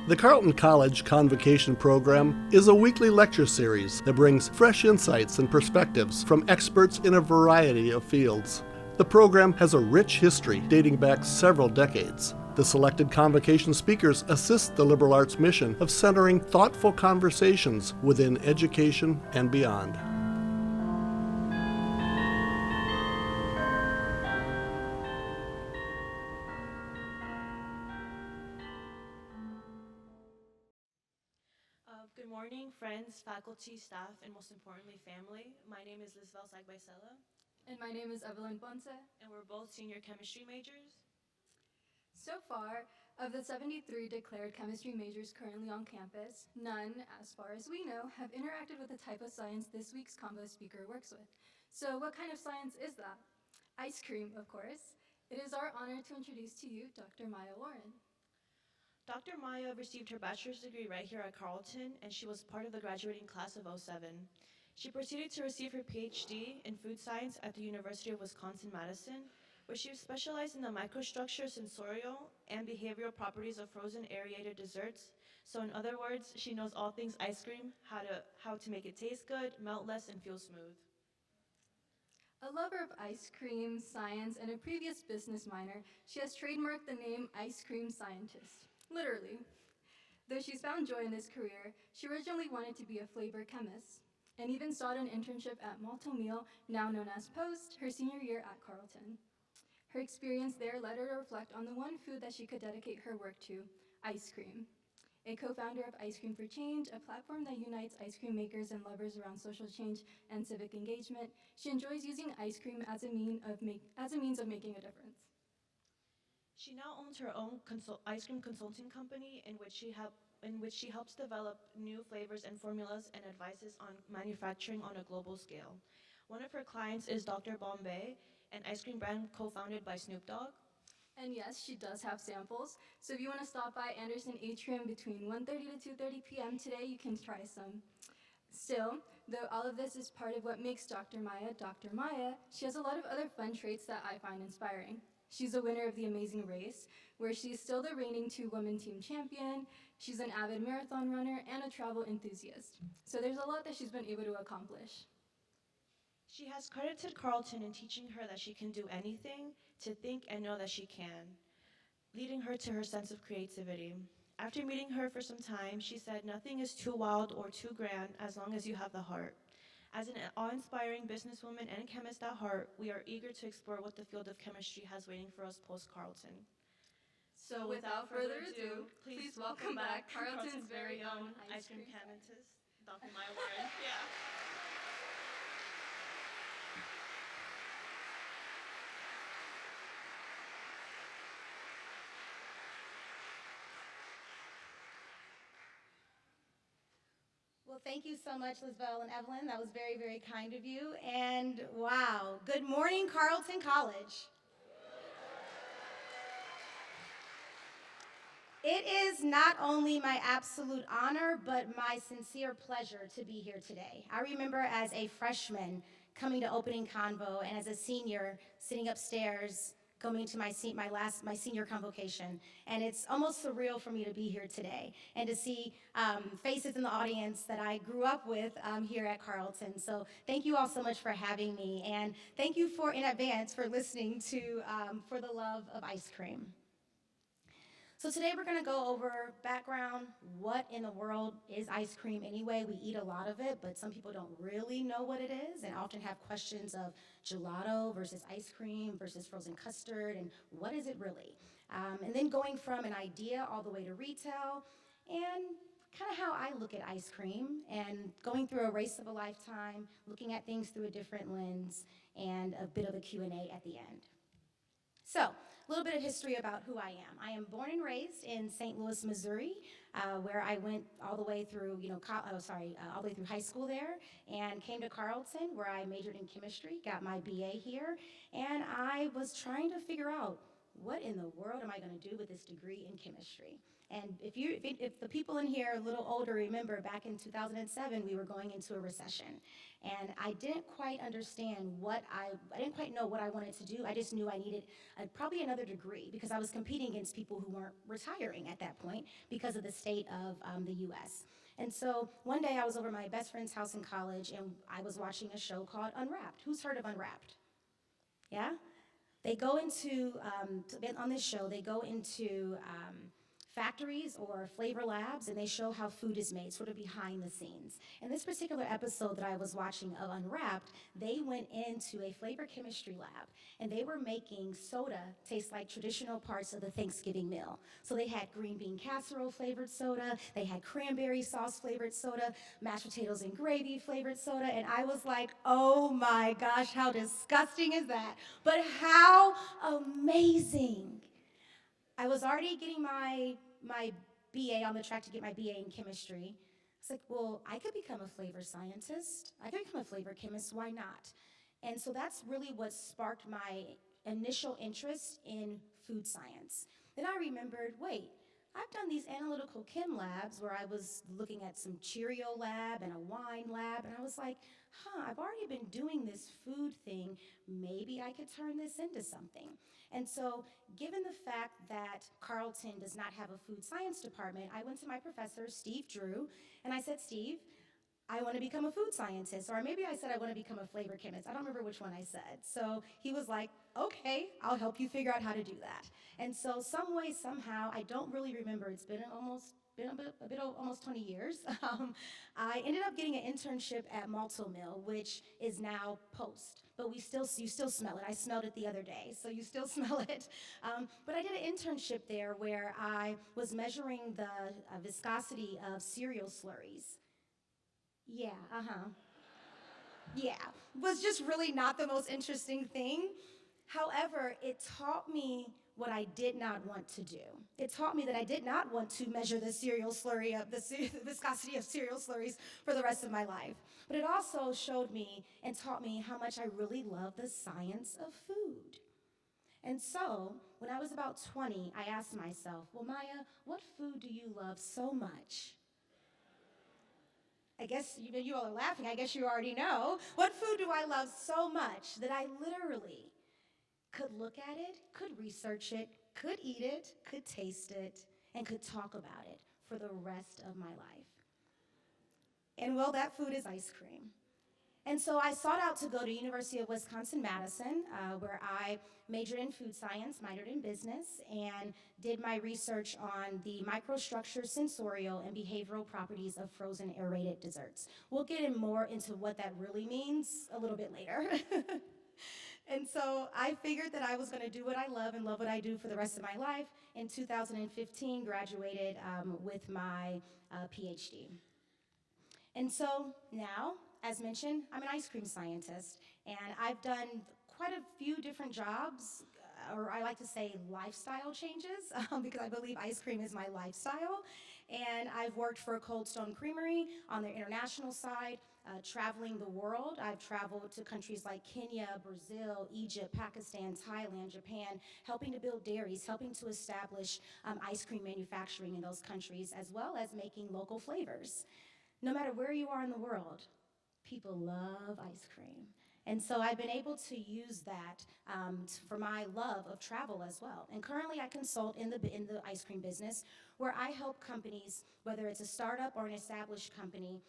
The Carleton College Convocation program is a weekly lecture series that brings fresh insights and perspectives from experts in a variety of fields. The program has a rich history dating back several decades. The selected Convocation speakers assist the liberal arts mission of centering thoughtful conversations within education and beyond. Good morning, friends, faculty, staff, and most importantly, family. My name is Lizbel Sagbaisela. And my name is Evelyn Ponce. And we're both senior chemistry majors. So far, of the 73 declared chemistry majors currently on campus, none, as far as we know, have interacted with the type of science this week's Convo speaker works with. So what kind of science is that? Ice cream, of course. It is our honor to introduce to you Dr. Maya Warren. Dr. Maya received her bachelor's degree right here at Carleton, and she was part of the graduating class of '07. She proceeded to receive her PhD in food science at the University of Wisconsin-Madison, where she specialized in the microstructure, sensorial, and behavioral properties of frozen aerated desserts. So in other words, she knows all things ice cream, how to make it taste good, melt less, and feel smooth. A lover of ice cream, science, and a previous business minor, she has trademarked the name Ice Cream Scientist. Literally. Though she's found joy in this career, she originally wanted to be a flavor chemist and even sought an internship at Malto Meal, now known as Post, her senior year at Carleton. Her experience there led her to reflect on the one food that she could dedicate her work to, ice cream. A co-founder of Ice Cream for Change, a platform that unites ice cream makers and lovers around social change and civic engagement, she enjoys using ice cream as a means of making a difference. She now owns her own ice cream consulting company in which she helps develop new flavors and formulas and advises on manufacturing on a global scale. One of her clients is Dr. Bombay, an ice cream brand co-founded by Snoop Dogg. And yes, she does have samples, so if you want to stop by Anderson Atrium between 1:30 to 2:30 p.m. today, you can try some. Still, though all of this is part of what makes Dr. Maya, she has a lot of other fun traits that I find inspiring. She's a winner of the Amazing Race, where she's still the reigning two-woman team champion. She's an avid marathon runner and a travel enthusiast. So there's a lot that she's been able to accomplish. She has credited Carleton in teaching her that she can do anything, to think and know that she can, leading her to her sense of creativity. After meeting her for some time, she said, "Nothing is too wild or too grand as long as you have the heart." As an awe-inspiring businesswoman and chemist at heart, we are eager to explore what the field of chemistry has waiting for us post-Carleton. So without further ado, please welcome back Carleton's very own ice cream chemist, Dr. Maya Warren. Yeah. Well, thank you so much, Lizbel and Evelyn. That was very, very kind of you. And wow, good morning, Carleton College. It is not only my absolute honor, but my sincere pleasure to be here today. I remember as a freshman coming to opening convo, and as a senior sitting upstairs coming to my senior convocation, and it's almost surreal for me to be here today and to see faces in the audience that I grew up with here at Carleton. So thank you all so much for having me, and thank you in advance for listening to For the Love of Ice Cream. So today we're going to go over background, what in the world is ice cream anyway? We eat a lot of it, but some people don't really know what it is and often have questions of gelato versus ice cream versus frozen custard, and what is it really? And then going from an idea all the way to retail, and kind of how I look at ice cream, and going through a race of a lifetime, looking at things through a different lens, and a bit of a Q&A at the end. So, a little bit of history about who I am. I am born and raised in St. Louis, Missouri, where I went all the way through, all the way through high school there, and came to Carleton, where I majored in chemistry, got my BA here, and I was trying to figure out what in the world am I going to do with this degree in chemistry? And if the people in here a little older remember, back in 2007, we were going into a recession. And I didn't quite understand I didn't quite know what I wanted to do. I just knew I needed probably another degree because I was competing against people who weren't retiring at that point because of the state of the US. And so one day I was over at my best friend's house in college and I was watching a show called Unwrapped. Who's heard of Unwrapped? Yeah? They go into, on this show, they go into factories or flavor labs and they show how food is made, sort of behind the scenes. In this particular episode that I was watching of Unwrapped, they went into a flavor chemistry lab and they were making soda taste like traditional parts of the Thanksgiving meal. So they had green bean casserole flavored soda, they had cranberry sauce flavored soda, mashed potatoes and gravy flavored soda, and I was like, oh my gosh, how disgusting is that? But how amazing. I was already getting my BA, on the track to get my BA in chemistry. It's like, well, I could become a flavor scientist. I could become a flavor chemist. Why not? And so that's really what sparked my initial interest in food science. Then I remembered, wait, I've done these analytical chem labs where I was looking at some Cheerio lab and a wine lab, and I was like, I've already been doing this food thing. Maybe I could turn this into something. And so, given the fact that Carleton does not have a food science department, I went to my professor, Steve Drew, and I said, Steve, I want to become a food scientist, or maybe I said I want to become a flavor chemist. I don't remember which one I said. So he was like, okay, I'll help you figure out how to do that. And so some way, somehow, I don't really remember, it's been almost 20 years. I ended up getting an internship at Malto Mill, which is now Post, but you still smell it. I smelled it the other day, so you still smell it. But I did an internship there where I was measuring the viscosity of cereal slurries. Yeah, yeah, was just really not the most interesting thing. However, it taught me what I did not want to do. It taught me that I did not want to measure the the viscosity of cereal slurries for the rest of my life. But it also showed me and taught me how much I really love the science of food. And so, when I was about 20, I asked myself, well, Maya, what food do you love so much? I guess you all are laughing. I guess you already know. What food do I love so much that I literally could look at it, could research it, could eat it, could taste it, and could talk about it for the rest of my life? And well, that food is ice cream. And so I sought out to go to University of Wisconsin-Madison, where I majored in food science, minored in business, and did my research on the microstructure, sensorial, and behavioral properties of frozen aerated desserts. We'll get more into what that really means a little bit later. And so I figured that I was going to do what I love and love what I do for the rest of my life. In 2015, graduated with my PhD. And so now, as mentioned, I'm an ice cream scientist, and I've done quite a few different jobs, or I like to say lifestyle changes, because I believe ice cream is my lifestyle. And I've worked for Cold Stone Creamery on their international side, traveling the world. I've traveled to countries like Kenya, Brazil, Egypt, Pakistan, Thailand, Japan, helping to build dairies, helping to establish ice cream manufacturing in those countries, as well as making local flavors. No matter where you are in the world, people love ice cream. And so I've been able to use that for my love of travel as well. And currently I consult in the ice cream business where I help companies, whether it's a startup or an established company,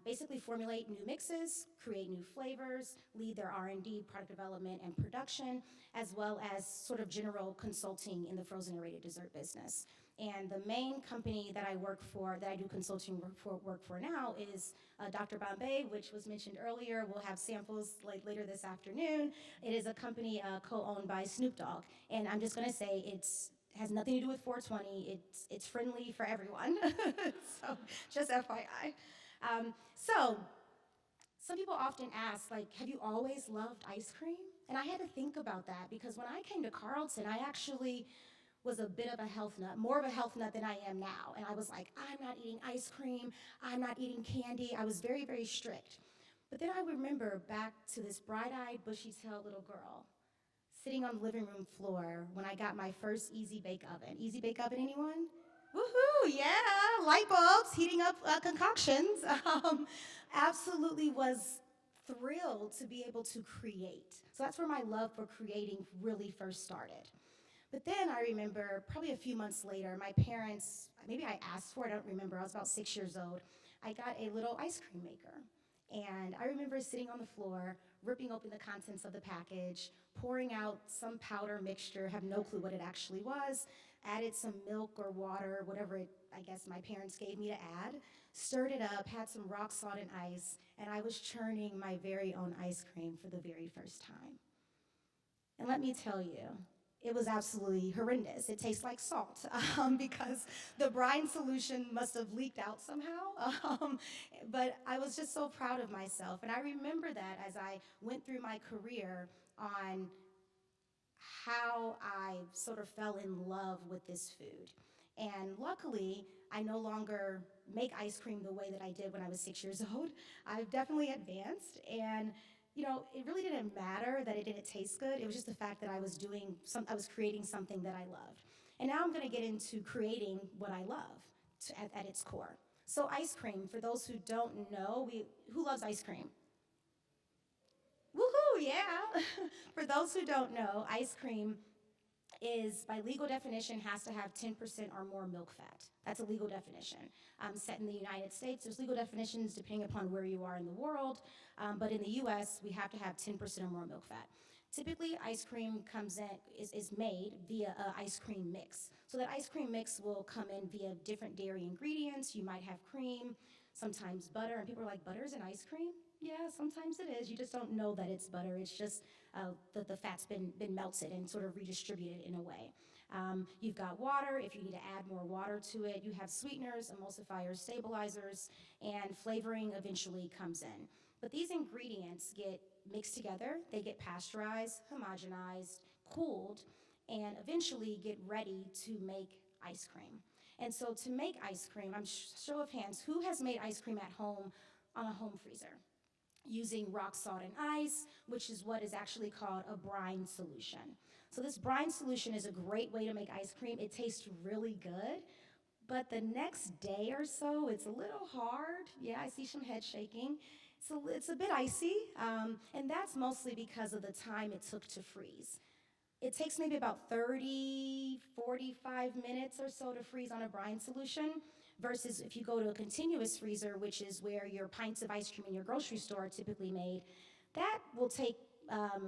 basically formulate new mixes, create new flavors, lead their R&D, product development and production, as well as sort of general consulting in the frozen aerated dessert business. And the main company that I work for, that I do consulting work for now, is Dr. Bombay, which was mentioned earlier. We'll have samples later this afternoon. It is a company co-owned by Snoop Dogg. And I'm just going to say it has nothing to do with 420. It's friendly for everyone. So just FYI. So some people often ask, have you always loved ice cream? And I had to think about that because when I came to Carleton, I actually was a bit of a health nut, more of a health nut than I am now. And I was like, I'm not eating ice cream, I'm not eating candy. I was very, very strict. But then I remember back to this bright-eyed, bushy-tailed little girl sitting on the living room floor when I got my first Easy Bake Oven. Easy Bake Oven, anyone? Woohoo, yeah, light bulbs, heating up concoctions. Absolutely was thrilled to be able to create. So that's where my love for creating really first started. But then I remember probably a few months later, my parents, maybe I asked for it, I don't remember, I was about 6 years old. I got a little ice cream maker. And I remember sitting on the floor, ripping open the contents of the package, pouring out some powder mixture, have no clue what it actually was, added some milk or water, whatever it, I guess my parents gave me to add, stirred it up, had some rock salt and ice, and I was churning my very own ice cream for the very first time. And let me tell you, it was absolutely horrendous. It tastes like salt because the brine solution must have leaked out somehow. But I was just so proud of myself. And I remember that as I went through my career on how I sort of fell in love with this food. And luckily, I no longer make ice cream the way that I did when I was 6 years old. I've definitely advanced, and it really didn't matter that it didn't taste good. It was just the fact that I was creating something that I loved. And now I'm gonna get into creating what I love at its core. So ice cream, for those who don't know, who loves ice cream? Woohoo, yeah. For those who don't know, ice cream is, by legal definition, has to have 10% or more milk fat. That's a legal definition set in the United States. There's legal definitions depending upon where you are in the world, but in the US, we have to have 10% or more milk fat. Typically, ice cream is made via an ice cream mix. So that ice cream mix will come in via different dairy ingredients. You might have cream, sometimes butter, and people are like, butter's in ice cream? Yeah, sometimes it is. You just don't know that it's butter. It's just the fat's been melted and sort of redistributed in a way. You've got water, if you need to add more water to it. You have sweeteners, emulsifiers, stabilizers, and flavoring eventually comes in. But these ingredients get mixed together, they get pasteurized, homogenized, cooled, and eventually get ready to make ice cream. And so to make ice cream, show of hands, who has made ice cream at home on a home freezer? Using rock salt and ice, which is what is actually called a brine solution. So this brine solution is a great way to make ice cream. It tastes really good, but the next day or so, it's a little hard. Yeah, I see some head shaking. It's a bit icy, and that's mostly because of the time it took to freeze. It takes maybe about 30, 45 minutes or so to freeze on a brine solution, versus if you go to a continuous freezer, which is where your pints of ice cream in your grocery store are typically made, that will take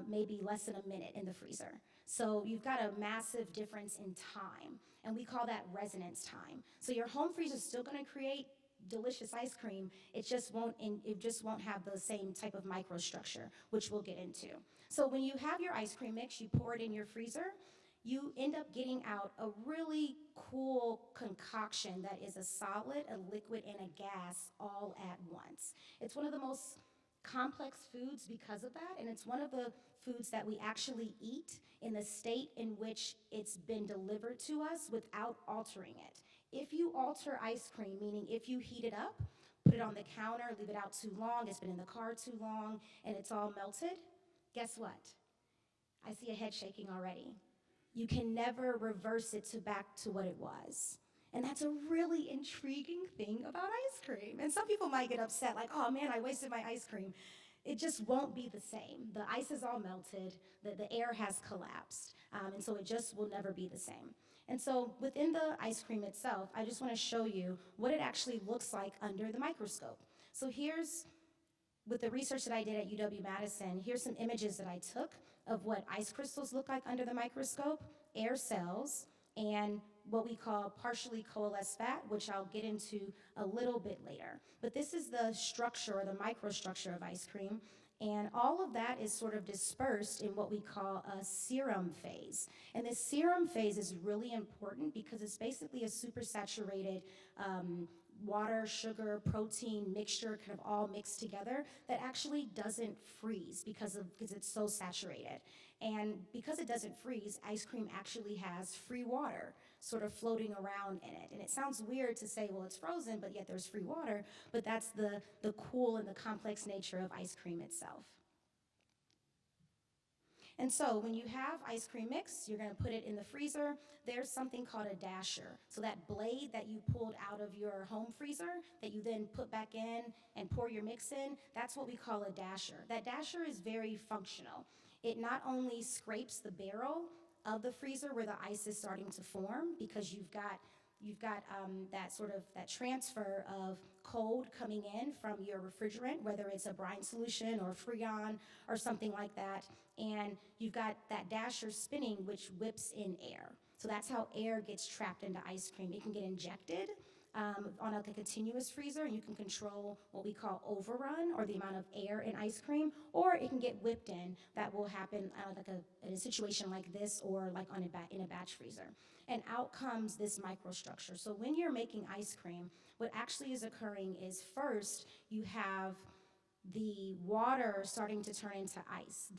maybe less than a minute in the freezer. So you've got a massive difference in time, and we call that resonance time. So your home freezer is still gonna create delicious ice cream, it just won't have the same type of microstructure, which we'll get into. So when you have your ice cream mix, you pour it in your freezer, you end up getting out a really cool concoction that is a solid, a liquid, and a gas all at once. It's one of the most complex foods because of that, and it's one of the foods that we actually eat in the state in which it's been delivered to us without altering it. If you alter ice cream, meaning if you heat it up, put it on the counter, leave it out too long, it's been in the car too long, and it's all melted, guess what? I see a head shaking already. You can never reverse it back to what it was. And that's a really intriguing thing about ice cream. And some people might get upset, like, oh man, I wasted my ice cream. It just won't be the same. The ice is all melted, the air has collapsed, and so it just will never be the same. And so within the ice cream itself, I just want to show you what it actually looks like under the microscope. So here's, with the research that I did at UW-Madison, here's some images that I took of what ice crystals look like under the microscope, air cells, and what we call partially coalesced fat, which I'll get into a little bit later. But this is the structure, or the microstructure of ice cream, and all of that is sort of dispersed in what we call a serum phase. And this serum phase is really important because it's basically a supersaturated water, sugar, protein mixture, kind of all mixed together, that actually doesn't freeze because it's so saturated. And because it doesn't freeze, ice cream actually has free water sort of floating around in it. And it sounds weird to say, well, it's frozen, but yet there's free water, but that's the cool and the complex nature of ice cream itself. And so when you have ice cream mix, you're gonna put it in the freezer. There's something called a dasher. So that blade that you pulled out of your home freezer that you then put back in and pour your mix in, that's what we call a dasher. That dasher is very functional. It not only scrapes the barrel of the freezer where the ice is starting to form, because you've got that transfer of cold coming in from your refrigerant, whether it's a brine solution or Freon or something like that, and you've got that dasher spinning, which whips in air. So that's how air gets trapped into ice cream. It can get injected on a continuous freezer, and you can control what we call overrun, or the amount of air in ice cream, or it can get whipped in. That will happen in a situation like this, or like in a batch freezer. And out comes this microstructure. So when you're making ice cream, what actually is occurring is first you have the water starting to turn into ice.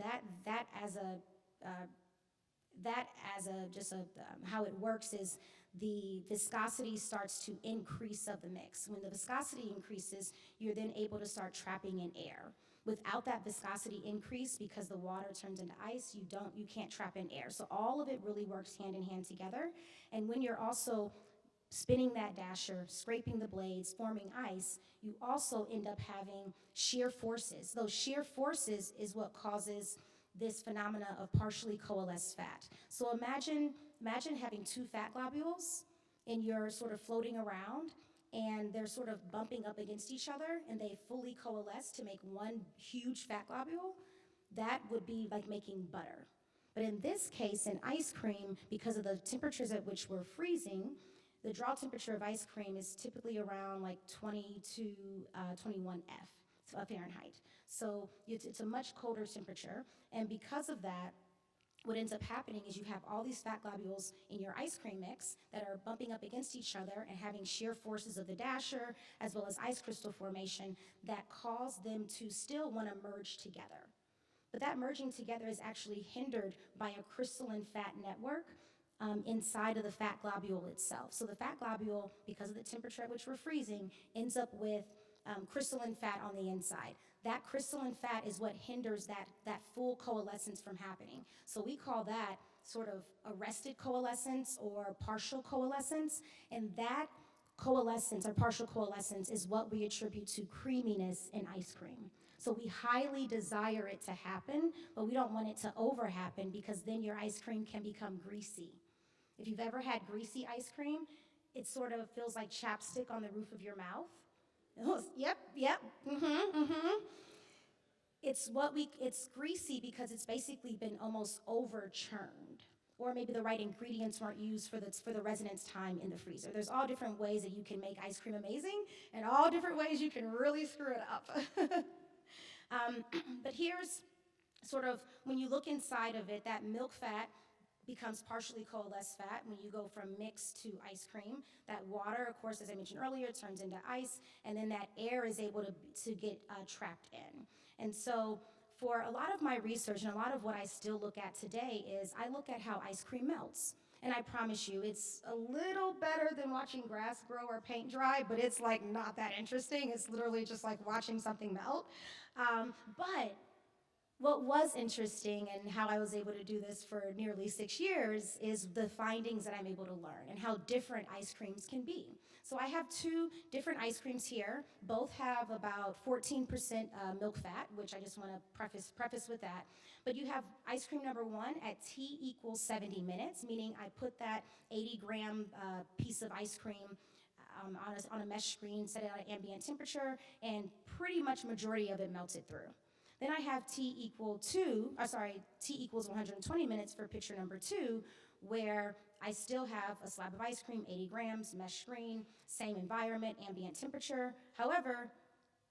How it works is the viscosity starts to increase of the mix. When the viscosity increases, you're then able to start trapping in air. Without that viscosity increase, because the water turns into ice, you can't trap in air. So all of it really works hand in hand together. And when you're also spinning that dasher, scraping the blades, forming ice, you also end up having shear forces. Those shear forces is what causes this phenomena of partially coalesced fat. So imagine having two fat globules and you're sort of floating around and they're sort of bumping up against each other and they fully coalesce to make one huge fat globule. That would be like making butter. But in this case, in ice cream, because of the temperatures at which we're freezing, the draw temperature of ice cream is typically around like 20 to 21 Fahrenheit. So it's a much colder temperature, and because of that, what ends up happening is you have all these fat globules in your ice cream mix that are bumping up against each other and having shear forces of the dasher as well as ice crystal formation that cause them to still want to merge together. But that merging together is actually hindered by a crystalline fat network inside of the fat globule itself. So the fat globule, because of the temperature at which we're freezing, ends up with crystalline fat on the inside. That crystalline fat is what hinders that full coalescence from happening. So we call that sort of arrested coalescence or partial coalescence, and that coalescence or partial coalescence is what we attribute to creaminess in ice cream. So we highly desire it to happen, but we don't want it to over happen because then your ice cream can become greasy. If you've ever had greasy ice cream, it sort of feels like chapstick on the roof of your mouth. Yep, It's greasy because it's basically been almost over churned. Or maybe the right ingredients weren't used for the residence time in the freezer. There's all different ways that you can make ice cream amazing, and all different ways you can really screw it up. But here's sort of, when you look inside of it, that milk fat becomes partially coalesced fat when you go from mix to ice cream. That water, of course, as I mentioned earlier, turns into ice, and then that air is able to get trapped in. And so for a lot of my research and a lot of what I still look at today is I look at how ice cream melts. And I promise you, it's a little better than watching grass grow or paint dry, but it's like not that interesting. It's literally just like watching something melt. But what was interesting and how I was able to do this for nearly 6 years is the findings that I'm able to learn and how different ice creams can be. So I have two different ice creams here. Both have about 14% milk fat, which I just want to preface with that. But you have ice cream number one at T equals 70 minutes, meaning I put that 80-gram piece of ice cream on a mesh screen, set it at ambient temperature, and pretty much majority of it melted through. Then I have T equals 120 minutes for picture number two, where I still have a slab of ice cream, 80 grams, mesh screen, same environment, ambient temperature. However,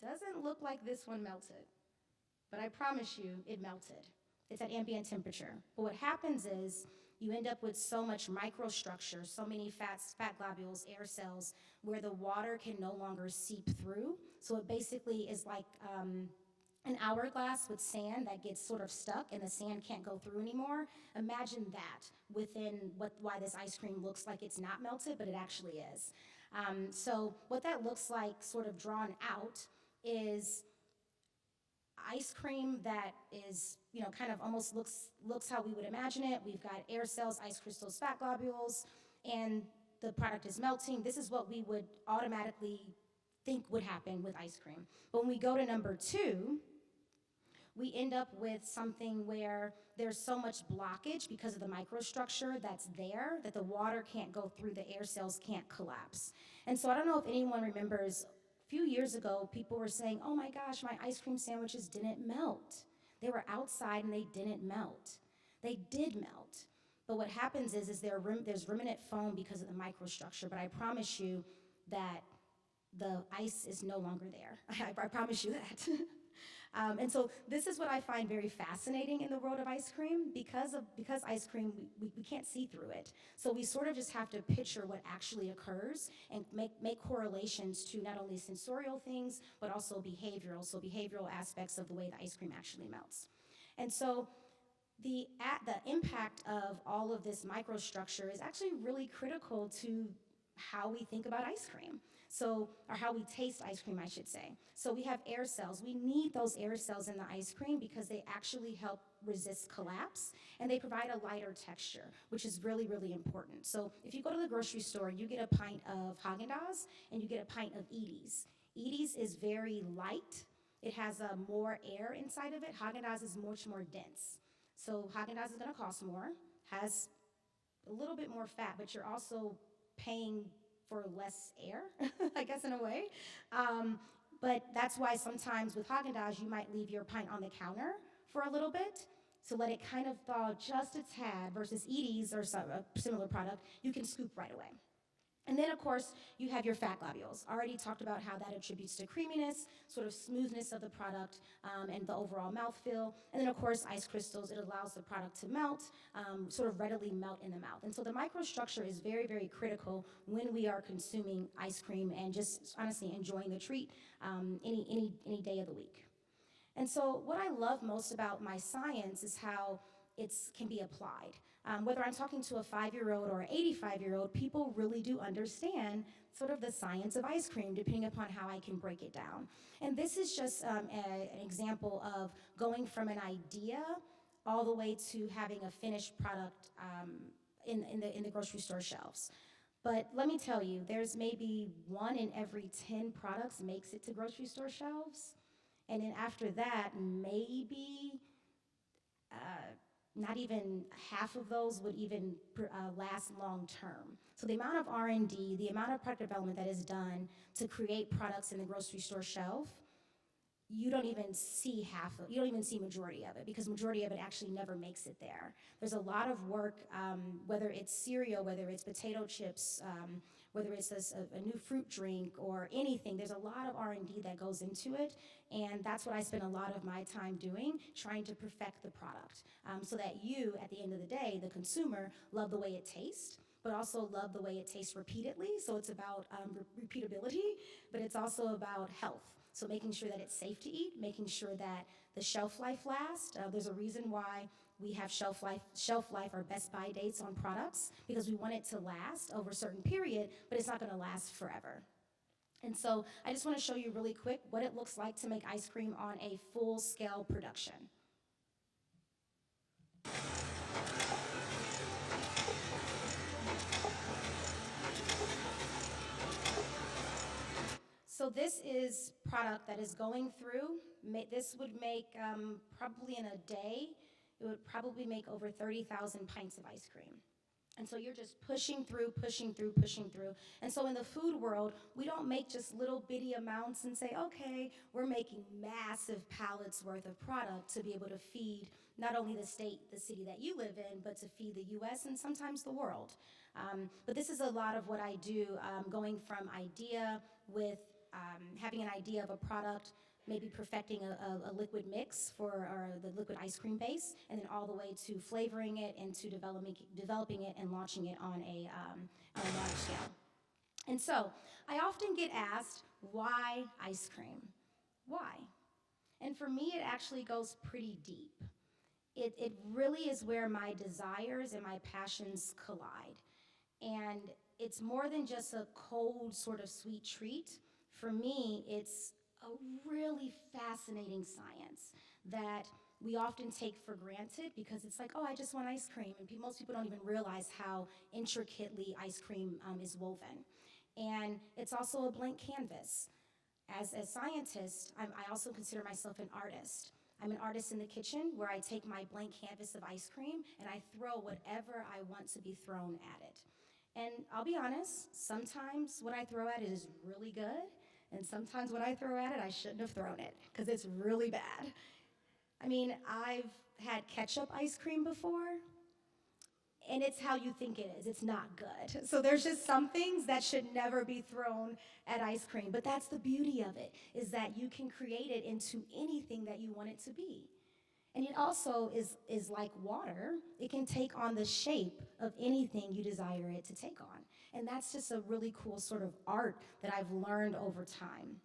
doesn't look like this one melted. But I promise you, it melted. It's at ambient temperature. But what happens is you end up with so much microstructure, so many fat globules, air cells, where the water can no longer seep through. So it basically is like an hourglass with sand that gets sort of stuck and the sand can't go through anymore. Imagine that within why this ice cream looks like it's not melted, but it actually is. So what that looks like sort of drawn out is ice cream that is, kind of almost looks how we would imagine it. We've got air cells, ice crystals, fat globules, and the product is melting. This is what we would automatically think would happen with ice cream. But when we go to number 2, we end up with something where there's so much blockage because of the microstructure that's there that the water can't go through, the air cells can't collapse. And so I don't know if anyone remembers, a few years ago, people were saying, oh my gosh, my ice cream sandwiches didn't melt. They were outside and they didn't melt. They did melt. But what happens is there's ruminant foam because of the microstructure, but I promise you that the ice is no longer there. I promise you that. And so this is what I find very fascinating in the world of ice cream. Because ice cream, we can't see through it. So we sort of just have to picture what actually occurs and make correlations to not only sensorial things, but also behavioral. So behavioral aspects of the way the ice cream actually melts. And so the impact of all of this microstructure is actually really critical to how we think about ice cream. Or how we taste ice cream, I should say. So we have air cells. We need those air cells in the ice cream because they actually help resist collapse, and they provide a lighter texture, which is really, really important. So if you go to the grocery store, you get a pint of Haagen-Dazs, and you get a pint of Edy's. Edy's is very light. It has more air inside of it. Haagen-Dazs is much more dense. So Haagen-Dazs is gonna cost more, has a little bit more fat, but you're also paying for less air, I guess in a way. But that's why sometimes with Haagen-Dazs, you might leave your pint on the counter for a little bit to let it kind of thaw just a tad versus Edy's or a similar product, you can scoop right away. And then, of course, you have your fat globules. Already talked about how that attributes to creaminess, sort of smoothness of the product, and the overall mouthfeel. And then, of course, ice crystals. It allows the product to melt, sort of readily melt in the mouth. And so the microstructure is very, very critical when we are consuming ice cream and just honestly enjoying the treat any day of the week. And so what I love most about my science is how it can be applied. Whether I'm talking to a 5-year-old or an 85-year-old, people really do understand sort of the science of ice cream, depending upon how I can break it down. And this is just an example of going from an idea all the way to having a finished product in the grocery store shelves. But let me tell you, there's maybe 1 in every 10 products makes it to grocery store shelves. And then after that, maybe not even half of those would even last long term. So the amount of R&D, the amount of product development that is done to create products in the grocery store shelf, you don't even see majority of it, because majority of it actually never makes it there. There's a lot of work, whether it's cereal, whether it's potato chips, whether it's a new fruit drink or anything, there's a lot of R&D that goes into it, and that's what I spend a lot of my time doing, trying to perfect the product, so that you, at the end of the day, the consumer, love the way it tastes, but also love the way it tastes repeatedly. So it's about repeatability, but it's also about health. So making sure that it's safe to eat, making sure that the shelf life lasts. There's a reason why we have shelf life or best buy dates on products, because we want it to last over a certain period, but it's not gonna last forever. And so I just wanna show you really quick what it looks like to make ice cream on a full-scale production. So this is product that is going through. This would make, probably in a day, it would probably make over 30,000 pints of ice cream. And so you're just pushing through. And so in the food world, we don't make just little bitty amounts and say, okay, we're making massive pallets worth of product to be able to feed not only the state, the city that you live in, but to feed the US and sometimes the world. But this is a lot of what I do, going from idea with having an idea of a product, maybe perfecting a liquid mix or the liquid ice cream base, and then all the way to flavoring it and to developing it and launching it on a large scale. And so I often get asked, why ice cream? Why? And for me, it actually goes pretty deep. It really is where my desires and my passions collide. And it's more than just a cold sort of sweet treat. For me, it's a really fascinating science that we often take for granted because it's like, oh, I just want ice cream. And most people don't even realize how intricately ice cream is woven. And it's also a blank canvas. As a scientist, I also consider myself an artist. I'm an artist in the kitchen where I take my blank canvas of ice cream and I throw whatever I want to be thrown at it. And I'll be honest, sometimes what I throw at it is really good, and sometimes what I throw at it, I shouldn't have thrown it because it's really bad. I mean, I've had ketchup ice cream before, and it's how you think it is. It's not good. So there's just some things that should never be thrown at ice cream. But that's the beauty of it, is that you can create it into anything that you want it to be. And it also is like water. It can take on the shape of anything you desire it to take on. And that's just a really cool sort of art that I've learned over time.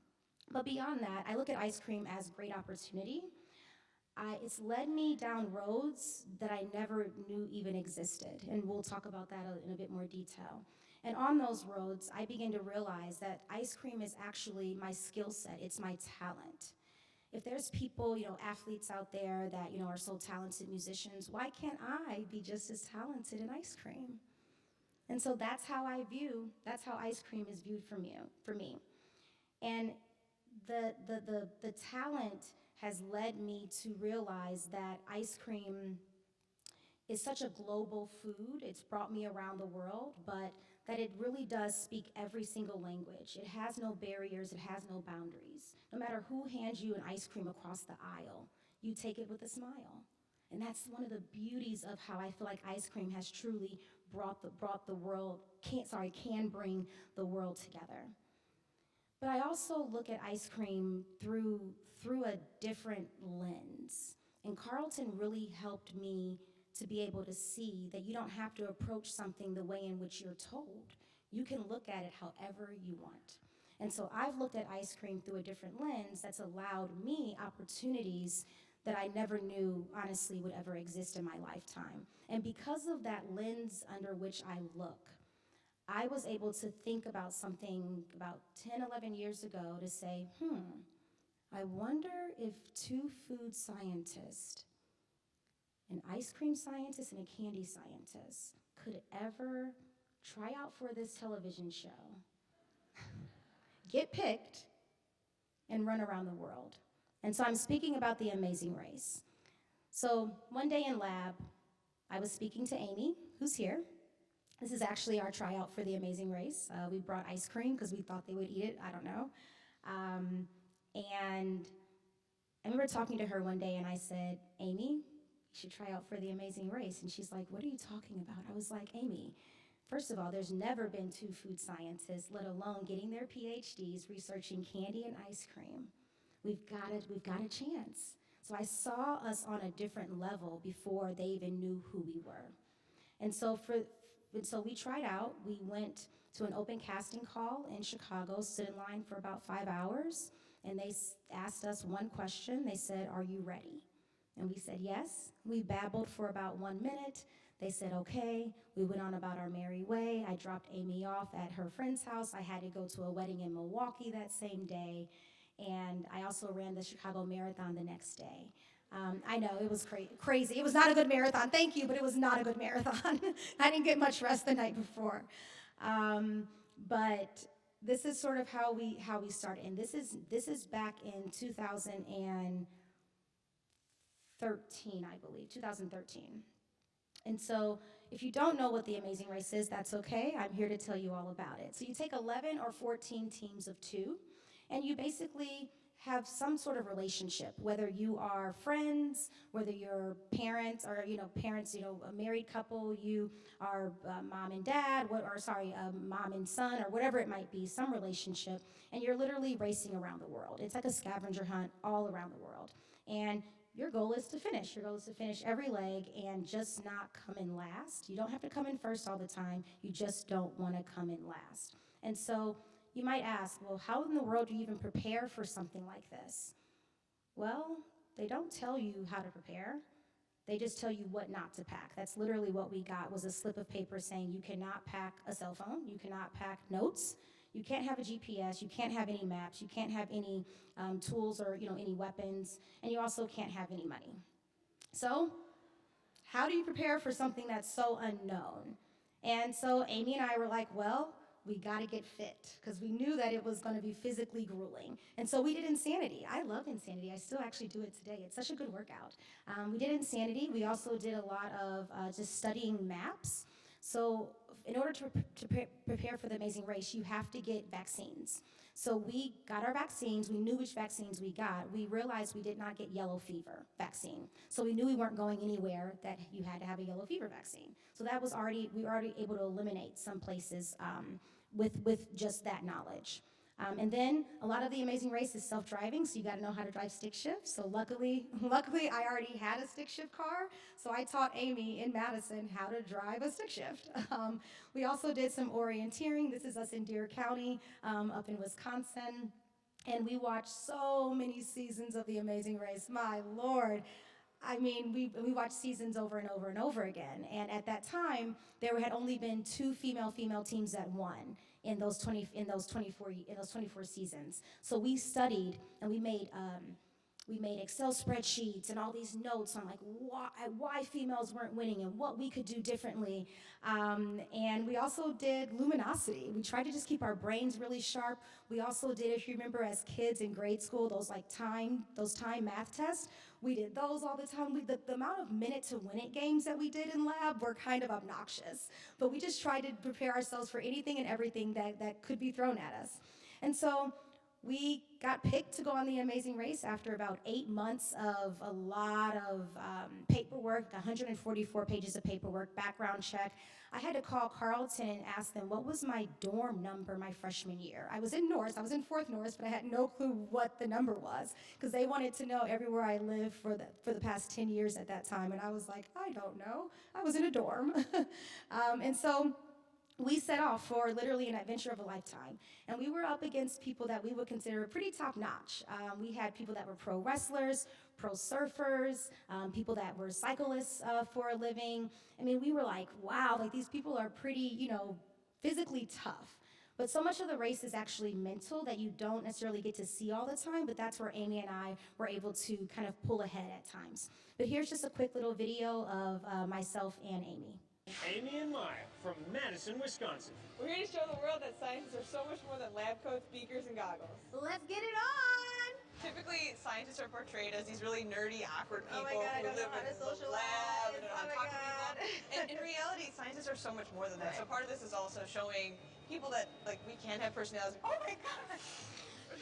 But beyond that, I look at ice cream as great opportunity. It's led me down roads that I never knew even existed, and we'll talk about that in a bit more detail. And on those roads, I began to realize that ice cream is actually my skill set, it's my talent. If there's people, athletes out there that, are so talented musicians, why can't I be just as talented in ice cream? And so that's how ice cream is viewed for me. And the talent has led me to realize that ice cream is such a global food. It's brought me around the world, but that it really does speak every single language. It has no barriers, it has no boundaries. No matter who hands you an ice cream across the aisle, you take it with a smile. And that's one of the beauties of how I feel like ice cream has truly brought the world, can bring the world together. But I also look at ice cream through a different lens. And Carleton really helped me to be able to see that you don't have to approach something the way in which you're told. You can look at it however you want. And so I've looked at ice cream through a different lens that's allowed me opportunities that I never knew, honestly, would ever exist in my lifetime. And because of that lens under which I look, I was able to think about something about 10, 11 years ago to say, I wonder if two food scientists, an ice cream scientist and a candy scientist, could ever try out for this television show, get picked, and run around the world. And so I'm speaking about The Amazing Race. So one day in lab, I was speaking to Amy, who's here. This is actually our tryout for The Amazing Race. We brought ice cream because we thought they would eat it. I don't know. And I remember talking to her one day, and I said, Amy, you should try out for The Amazing Race. And she's like, what are you talking about? I was like, Amy, first of all, there's never been two food scientists, let alone getting their PhDs researching candy and ice cream. We've got a chance. So I saw us on a different level before they even knew who we were. And so we tried out. We went to an open casting call in Chicago, stood in line for about 5 hours, and they asked us one question. They said, are you ready? And we said, yes. We babbled for about 1 minute. They said, okay. We went on about our merry way. I dropped Amy off at her friend's house. I had to go to a wedding in Milwaukee that same day. And I also ran the Chicago Marathon the next day. I know, it was crazy. It was not a good marathon, thank you, but it was not a good marathon. I didn't get much rest the night before. But this is sort of how we started. And this is back in 2013, I believe, 2013. And so if you don't know what The Amazing Race is, that's okay. I'm here to tell you all about it. So you take 11 or 14 teams of 2, and you basically have some sort of relationship, whether you are friends, whether you're parents, or a married couple, you are mom and dad, mom and son, or whatever it might be, some relationship, and you're literally racing around the world. It's like a scavenger hunt all around the world. And your goal is to finish. Your goal is to finish every leg and just not come in last. You don't have to come in first all the time. You just don't want to come in last. And so you might ask, well, how in the world do you even prepare for something like this? Well, they don't tell you how to prepare. They just tell you what not to pack. That's literally what we got, was a slip of paper saying you cannot pack a cell phone, you cannot pack notes, You can't have a GPS, you can't have any maps, you can't have any tools or any weapons, and you also can't have any money. So, how do you prepare for something that's so unknown? And so Amy and I were like, well, we got to get fit because we knew that it was going to be physically grueling. And so we did Insanity. I love Insanity. I still actually do it today. It's such a good workout. We did Insanity. We also did a lot of just studying maps. So in order to prepare for the Amazing Race, you have to get vaccines. So we got our vaccines. We knew which vaccines we got. We realized we did not get yellow fever vaccine. So we knew we weren't going anywhere that you had to have a yellow fever vaccine. So that was we were already able to eliminate some places with just that knowledge. And then a lot of the Amazing Race is self-driving, so you got to know how to drive stick shift. So luckily, I already had a stick shift car, so I taught Amy in Madison how to drive a stick shift. We also did some orienteering. This is us in Deer County, up in Wisconsin. And we watched so many seasons of the Amazing Race. My Lord. I mean, we watched seasons over and over and over again. And at that time, there had only been 2 female teams that won in those 24 seasons. So we studied and we made Excel spreadsheets and all these notes on like why females weren't winning and what we could do differently. And we also did luminosity. We tried to just keep our brains really sharp. We also did, if you remember as kids in grade school, those time math tests. We did those all the time. The amount of minute to win it games that we did in lab were kind of obnoxious. But we just tried to prepare ourselves for anything and everything that could be thrown at us. And so we got picked to go on the Amazing Race after about 8 months of a lot of paperwork, 144 pages of paperwork, background check. I had to call Carleton and ask them what was my dorm number my freshman year. I was in Norris, I was in 4th Norris, but I had no clue what the number was because they wanted to know everywhere I lived for the past 10 years at that time. And I was like, I don't know. I was in a dorm. And so we set off for literally an adventure of a lifetime. And we were up against people that we would consider pretty top-notch. We had people that were pro wrestlers, pro surfers, people that were cyclists for a living. I mean, we were like, wow, like these people are pretty, physically tough. But so much of the race is actually mental that you don't necessarily get to see all the time, but that's where Amy and I were able to kind of pull ahead at times. But here's just a quick little video of myself and Amy. Amy and Maya from Madison, Wisconsin. We're here to show the world that scientists are so much more than lab coats, beakers, and goggles. Let's get it on! Typically, scientists are portrayed as these really nerdy, awkward people Oh my God, I who don't live know how in to the socialize. lab and don't Oh know my how to talk to God. people. And in reality, scientists are so much more than that. So part of this is also showing people that we can have personalities. Oh my gosh!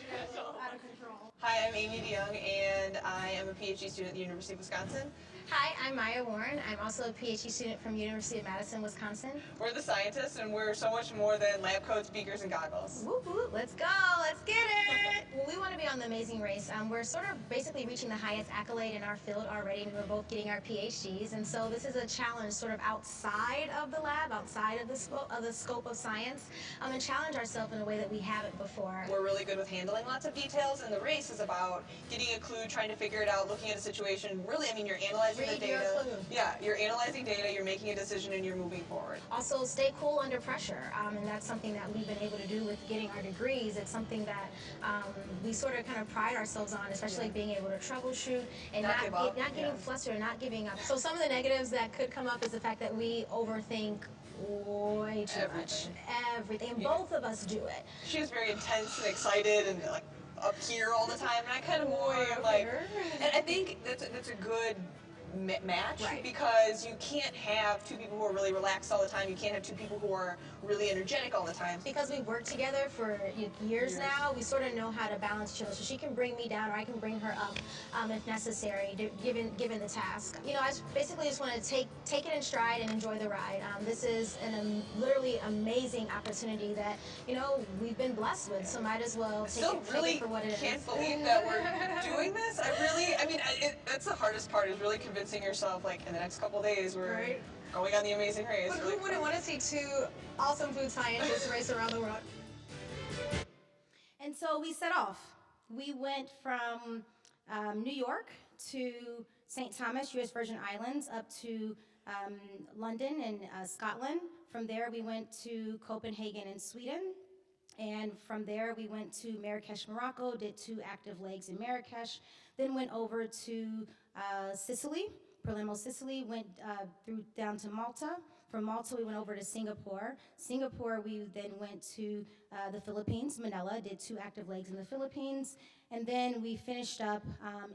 Out of control. Hi, I'm Amy DeYoung, and I am a PhD student at the University of Wisconsin. Hi, I'm Maya Warren. I'm also a PhD student from University of Madison, Wisconsin. We're the scientists, and we're so much more than lab coats, beakers, and goggles. Whoop whoop, let's go, let's get it! Well, we want to be on the Amazing Race. We're sort of basically reaching the highest accolade in our field already, and we're both getting our PhDs, and so this is a challenge sort of outside of the lab, outside of the scope of science, and challenge ourselves in a way that we haven't before. We're really good with handling lots of details, and the race is about getting a clue, trying to figure it out, looking at a situation. Really, I mean, you're analyzing the data. Yeah, you're analyzing data, you're making a decision, and you're moving forward. Also, stay cool under pressure, and that's something that we've been able to do with getting our degrees. It's something that we sort of kind of pride ourselves on, especially being able to troubleshoot and not getting flustered, not giving up. So some of the negatives that could come up is the fact that we overthink way too much. Everything. And both of us do it. She was very intense and excited and up here all the time, and I kind of more and I think that's a good match, because you can't have 2 people who are really relaxed all the time. You can't have 2 people who are really energetic all the time. Because we've worked together for years now, we sort of know how to balance each other. So she can bring me down, or I can bring her up if necessary, given the task. I basically just want to take it in stride and enjoy the ride. This is an literally amazing opportunity that we've been blessed with. So might as well take it for what it is. Can't believe that we're doing this. That's the hardest part, is really convincing yourself, in the next couple days we're going on the Amazing Race. But who wouldn't want to see 2 awesome food scientists race around the world? And so we set off. We went from New York to St. Thomas, U.S. Virgin Islands, up to London and Scotland. From there, we went to Copenhagen in Sweden. And from there, we went to Marrakesh, Morocco, did 2 active legs in Marrakesh, then went over to Sicily, Palermo, Sicily, went down to Malta. From Malta, we went over to Singapore. Singapore, we then went to the Philippines, Manila, did 2 active legs in the Philippines, and then we finished up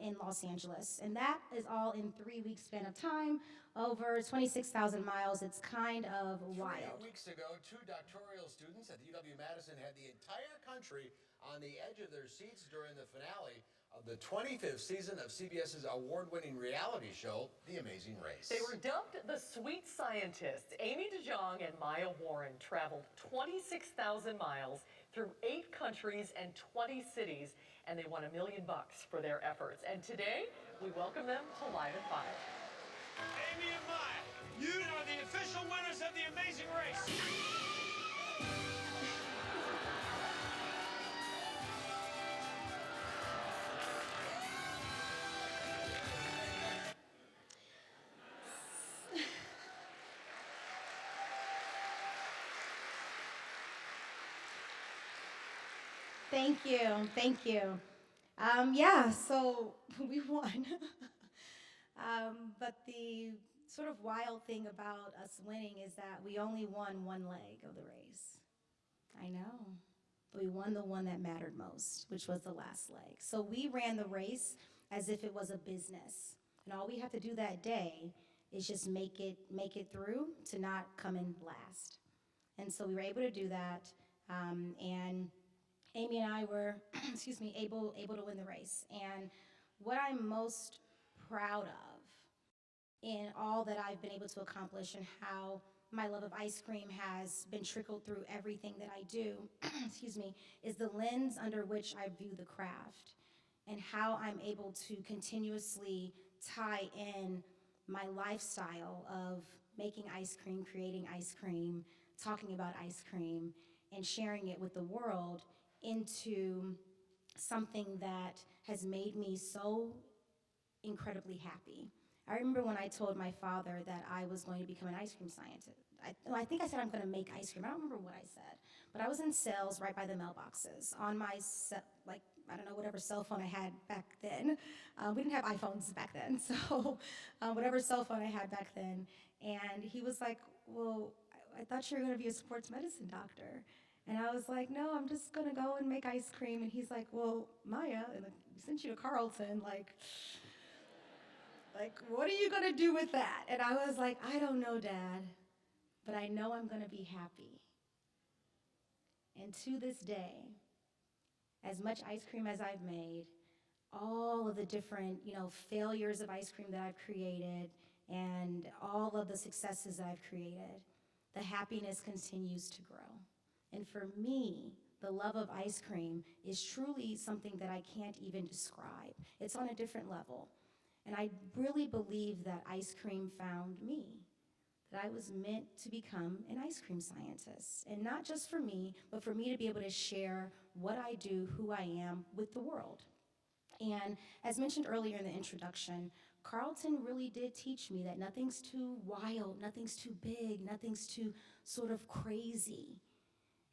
in Los Angeles. And that is all in 3-week span of time, over 26,000 miles. It's kind of wild. 3 weeks ago, 2 doctoral students at the UW-Madison had the entire country on the edge of their seats during the finale of the 25th season of CBS's award-winning reality show, The Amazing Race. They were dubbed the Sweet Scientists. Amy DeJong and Maya Warren traveled 26,000 miles through 8 countries and 20 cities, and they won $1 million for their efforts. And today, we welcome them to Live at 5. Amy and Maya, you are the official winners of the Amazing Race. Thank you, thank you. Yeah, so we won. But the sort of wild thing about us winning is that we only won 1 leg of the race. I know. But we won the one that mattered most, which was the last leg. So we ran the race as if it was a business. And all we have to do that day is just make it through to not come in last. And so we were able to do that. And Amy and I were, able to win the race. And what I'm most proud of in all that I've been able to accomplish and how my love of ice cream has been trickled through everything that I do, is the lens under which I view the craft and how I'm able to continuously tie in my lifestyle of making ice cream, creating ice cream, talking about ice cream, and sharing it with the world into something that has made me so incredibly happy. I remember when I told my father that I was going to become an ice cream scientist. I think I said I'm going to make ice cream. I don't remember what I said, but I was in sales right by the mailboxes on my whatever cell phone I had back then. We didn't have iPhones back then, so whatever cell phone I had back then. And he was like, well, I thought you were going to be a sports medicine doctor. And I was like, no, I'm just going to go and make ice cream. And he's like, well, Maya, we sent you to Carleton, like, what are you going to do with that? And I was like, I don't know, Dad, but I know I'm going to be happy. And to this day, as much ice cream as I've made, all of the different, failures of ice cream that I've created, and all of the successes that I've created, the happiness continues to grow. And for me, the love of ice cream is truly something that I can't even describe. It's on a different level. And I really believe that ice cream found me, that I was meant to become an ice cream scientist. And not just for me, but for me to be able to share what I do, who I am, with the world. And as mentioned earlier in the introduction, Carleton really did teach me that nothing's too wild, nothing's too big, nothing's too sort of crazy.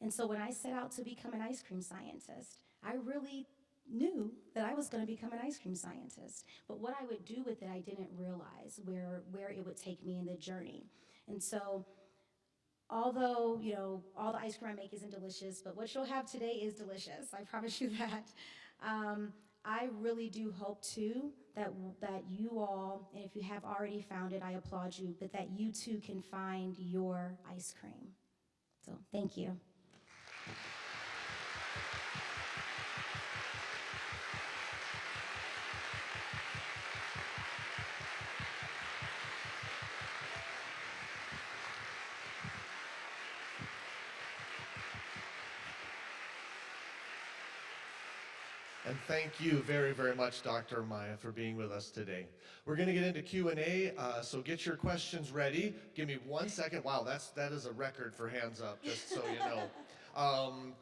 And so when I set out to become an ice cream scientist, I really knew that I was going to become an ice cream scientist. But what I would do with it, I didn't realize where it would take me in the journey. And so although, all the ice cream I make isn't delicious, but what you'll have today is delicious. I promise you that. I really do hope, too, that you all, and if you have already found it, I applaud you, but that you, too, can find your ice cream. So thank you. And thank you very, very much, Dr. Maya, for being with us today. We're going to get into Q&A, so get your questions ready. Give me 1 second. Wow, that is a record for hands up, just so you know.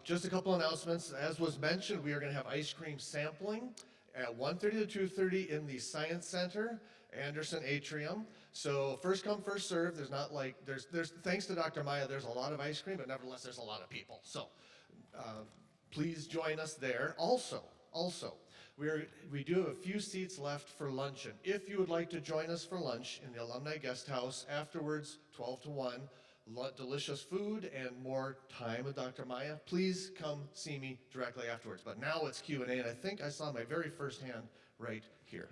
Just a couple announcements. As was mentioned, we are going to have ice cream sampling at 1:30 to 2:30 in the Science Center. Anderson Atrium. So first come, first serve. There's not like, there's thanks to Dr. Maya, there's a lot of ice cream, but nevertheless, there's a lot of people. So please join us there. Also, we do have a few seats left for luncheon. If you would like to join us for lunch in the Alumni Guest House afterwards, 12 to 1, delicious food and more time with Dr. Maya, please come see me directly afterwards. But now it's Q&A, and I think I saw my very first hand right here.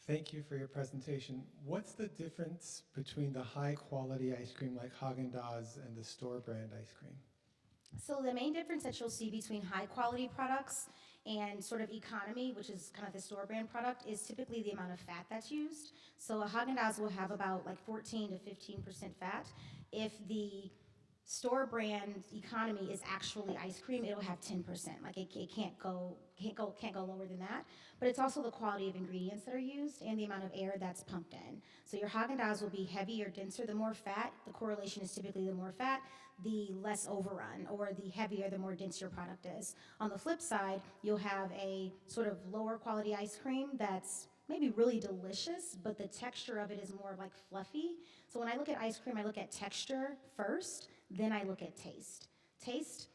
Thank you for your presentation. What's the difference between the high-quality ice cream like Haagen-Dazs and the store brand ice cream? So the main difference that you'll see between high-quality products and sort of economy, which is kind of the store brand product, is typically the amount of fat that's used. So a Haagen-Dazs will have about like 14 to 15% fat. If the store brand economy is actually ice cream, it'll have 10%. Like it can't go lower than that. But it's also the quality of ingredients that are used and the amount of air that's pumped in. So your Haagen-Dazs will be heavier, denser. The more fat, the correlation is typically the more fat, the less overrun, or the heavier, the more dense your product is. On the flip side, you'll have a sort of lower quality ice cream that's maybe really delicious, but the texture of it is more like fluffy. So when I look at ice cream, I look at texture first, then I look at taste. Taste,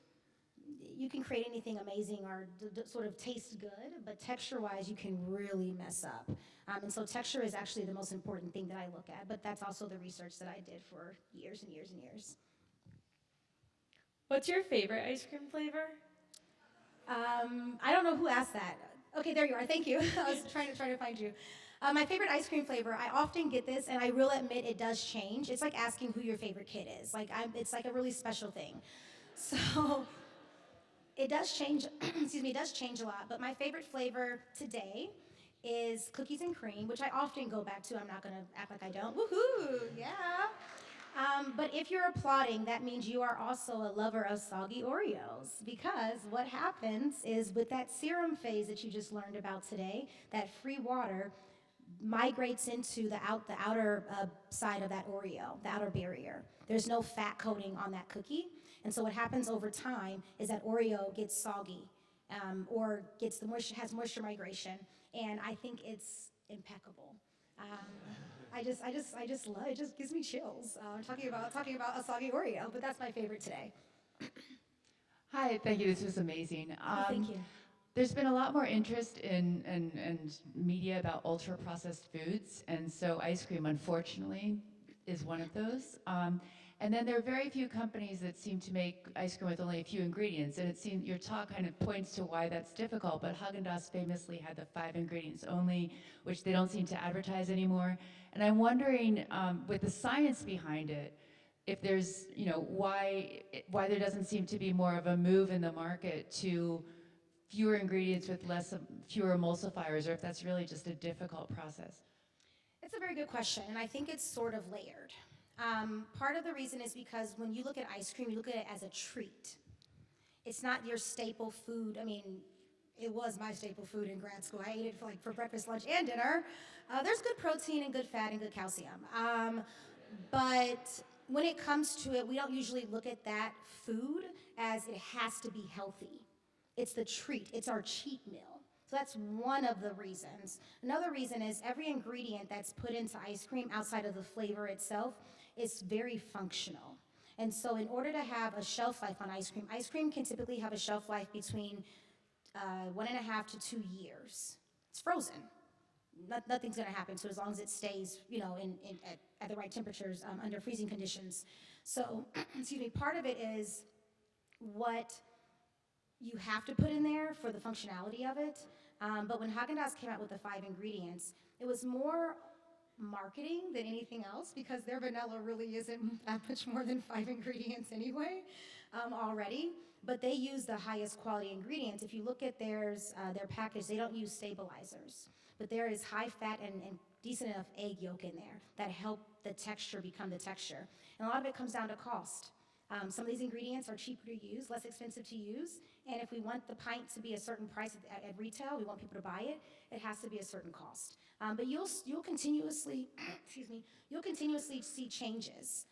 you can create anything amazing or sort of taste good, but texture-wise, you can really mess up. And so texture is actually the most important thing that I look at, but that's also the research that I did for years and years and years. What's your favorite ice cream flavor? I don't know who asked that. Okay, there you are. Thank you. I was trying to find you. My favorite ice cream flavor, I often get this, and I will admit it does change. It's like asking who your favorite kid is. It's like a really special thing. So it does change, excuse me, it does change a lot. But my favorite flavor today is cookies and cream, which I often go back to. I'm not going to act like I don't. Woohoo, yeah. But if you're applauding, that means you are also a lover of soggy Oreos, because what happens is with that serum phase that you just learned about today, that free water migrates into the outer side of that Oreo, the outer barrier. There's no fat coating on that cookie, and so what happens over time is that Oreo gets soggy or has moisture migration, and I think it's impeccable. I just love it. Just gives me chills. Talking about a soggy Oreo, but that's my favorite today. Hi, thank you. This was amazing. Thank you. There's been a lot more interest in media about ultra-processed foods, and so ice cream, unfortunately, is one of those. And then there are very few companies that seem to make ice cream with only a few ingredients, and it seems your talk kind of points to why that's difficult, but Haagen-Dazs famously had the 5 ingredients only, which they don't seem to advertise anymore. And I'm wondering, with the science behind it, if there's, why there doesn't seem to be more of a move in the market to fewer ingredients with fewer emulsifiers, or if that's really just a difficult process. It's a very good question, and I think it's sort of layered. Part of the reason is because when you look at ice cream, you look at it as a treat. It's not your staple food. I mean, it was my staple food in grad school. I ate it for breakfast, lunch, and dinner. There's good protein and good fat and good calcium. But when it comes to it, we don't usually look at that food as it has to be healthy. It's the treat. It's our cheat meal. So that's one of the reasons. Another reason is every ingredient that's put into ice cream outside of the flavor itself is very functional. And so in order to have a shelf life on ice cream can typically have a shelf life between 1.5 to 2 years. It's frozen. Nothing's going to happen. So as long as it stays, at the right temperatures under freezing conditions. So, excuse me, part of it is what you have to put in there for the functionality of it. But when Haagen-Dazs came out with the 5 ingredients, it was more marketing than anything else, because their vanilla really isn't that much more than 5 ingredients anyway already. But they use the highest quality ingredients. If you look at their package, they don't use stabilizers. But there is high fat and decent enough egg yolk in there that help the texture become the texture. And a lot of it comes down to cost. Some of these ingredients are cheaper to use, less expensive to use, and if we want the pint to be a certain price at retail, we want people to buy it, it has to be a certain cost. But you'll continuously, you'll continuously see changes.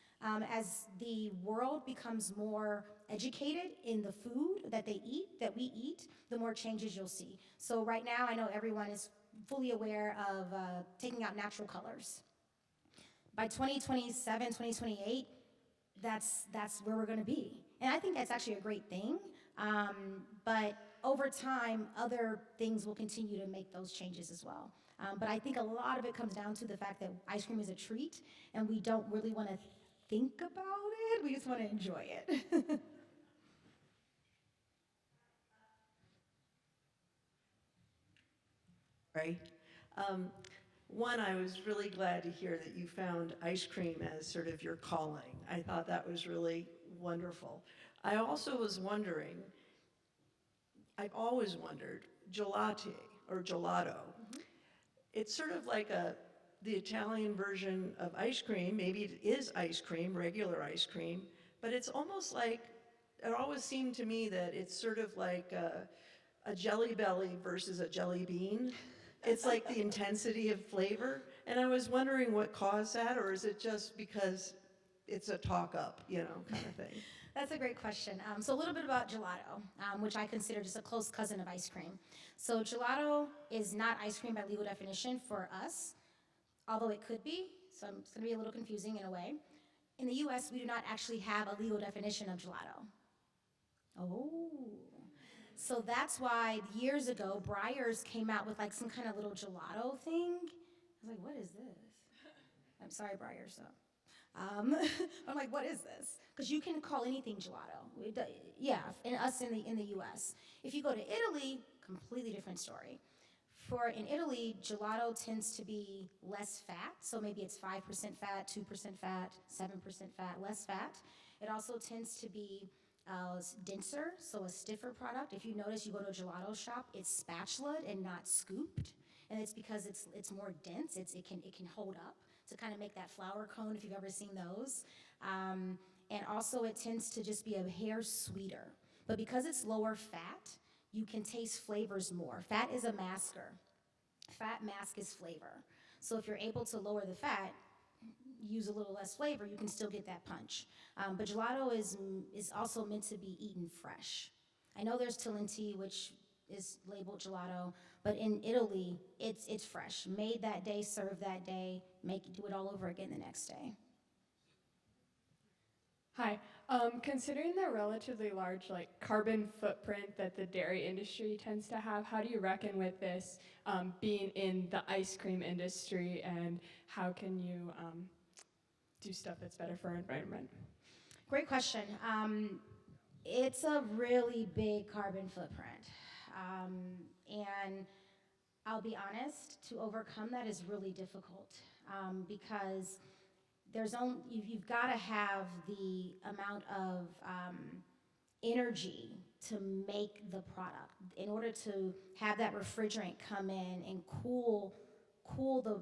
As the world becomes more educated in the food that we eat, the more changes you'll see. So right now, I know everyone is fully aware of taking out natural colors. By 2027, 2028, that's where we're going to be. And I think that's actually a great thing. But over time, other things will continue to make those changes as well. But I think a lot of it comes down to the fact that ice cream is a treat, and we don't really want to think about it. We just want to enjoy it. Right. One, I was really glad to hear that you found ice cream as sort of your calling. I thought that was really wonderful. I also was wondering, I've always wondered, gelati or gelato. It's sort of like the Italian version of ice cream. Maybe it is ice cream, regular ice cream, but it's almost like, it always seemed to me that it's sort of like a Jelly Belly versus a jelly bean. It's like the intensity of flavor. And I was wondering what caused that, or is it just because it's a talk up, you know, kind of thing? That's a great question. So a little bit about gelato, which I consider just a close cousin of ice cream. So gelato is not ice cream by legal definition for us, although it could be. So it's going to be a little confusing in a way. In the US, we do not actually have a legal definition of gelato. Oh. So that's why years ago, Breyers came out with like some kind of little gelato thing. I was like, what is this? I'm sorry, Breyers. So. I'm like, what is this? Because you can call anything gelato. Yeah, and us in the US. If you go to Italy, completely different story. In Italy, gelato tends to be less fat, so maybe it's 5% fat, 2% fat, 7% fat, less fat. It also tends to be denser, so a stiffer product. If you notice, you go to a gelato shop, it's spatulaed and not scooped, and it's because it's more dense. It can hold up to kind of make that flour cone, if you've ever seen those. And also it tends to just be a hair sweeter. But because it's lower fat, you can taste flavors more. Fat is a masker. Fat masks flavor. So if you're able to lower the fat, use a little less flavor, you can still get that punch. But gelato is also meant to be eaten fresh. I know there's Talenti, which is labeled gelato, but in Italy, it's fresh. Made that day, served that day, do it all over again the next day. Hi. Considering the relatively large carbon footprint that the dairy industry tends to have, how do you reckon with this being in the ice cream industry, and how can you do stuff that's better for our environment? Great question. It's a really big carbon footprint. And I'll be honest, to overcome that is really difficult because you've got to have the amount of energy to make the product in order to have that refrigerant come in and cool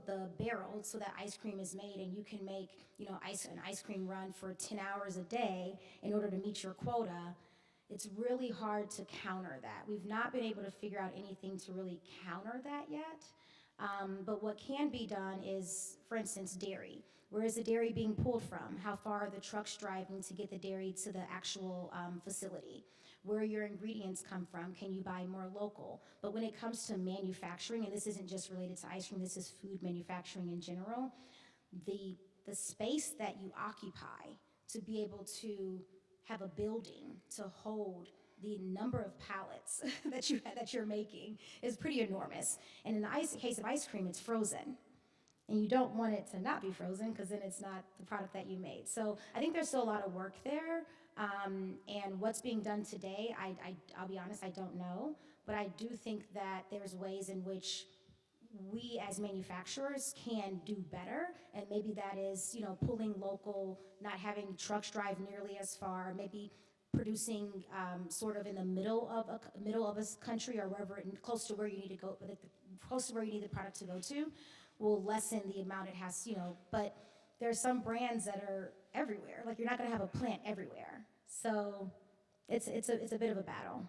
the barrel so that ice cream is made, and you can make an ice cream run for 10 hours a day in order to meet your quota. It's really hard to counter that. We've not been able to figure out anything to really counter that yet. But what can be done is, for instance, dairy. Where is the dairy being pulled from? How far are the trucks driving to get the dairy to the actual facility? Where your ingredients come from? Can you buy more local? But when it comes to manufacturing, and this isn't just related to ice cream, this is food manufacturing in general, the space that you occupy to be able to have a building to hold the number of pallets that you're making is pretty enormous. And in the case of ice cream, it's frozen. And you don't want it to not be frozen because then it's not the product that you made. So I think there's still a lot of work there. And what's being done today, I'll be honest, I don't know. But I do think that there's ways in which we as manufacturers can do better, and maybe that is, pulling local, not having trucks drive nearly as far, maybe producing sort of in the middle of a country or wherever, close to where you need to go, close to where you need the product to go to, will lessen the amount it has, But there's some brands that are everywhere. Like, you're not going to have a plant everywhere, so it's a bit of a battle.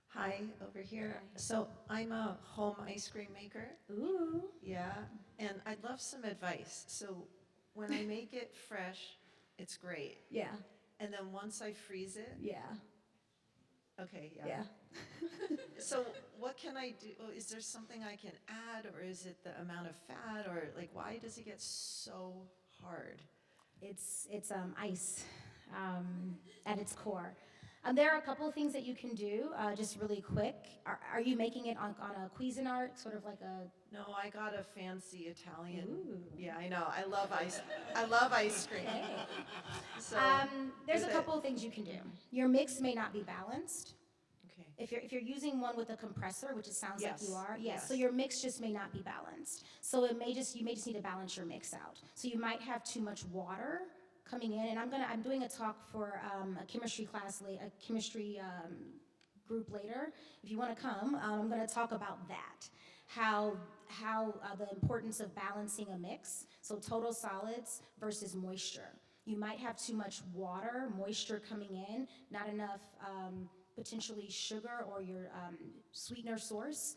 Hi, over here. So I'm a home ice cream maker. Ooh. Yeah, and I'd love some advice. So when I make it fresh, it's great. Yeah. And then once I freeze it, yeah, Okay, yeah. Yeah. So what can I do? Is there something I can add, or is it the amount of fat, or like why does it get so hard? It's ice at its core. There are a couple of things that you can do, just really quick. Are you making it on a Cuisinart, sort of like a? No, I got a fancy Italian. Ooh. Yeah, I know. I love ice. I love ice cream. So There's a with couple of things you can do. Your mix may not be balanced. Okay. If you're using one with a compressor, which it sounds like you Yes, are, yes. so your mix just may not be balanced. So you may just need to balance your mix out. So you might have too much water coming in, and I'm doing a talk for a chemistry class, a chemistry group later. If you want to come, I'm going to talk about that. How the importance of balancing a mix, so total solids versus moisture. You might have too much water, moisture coming in, not enough potentially sugar or your sweetener source.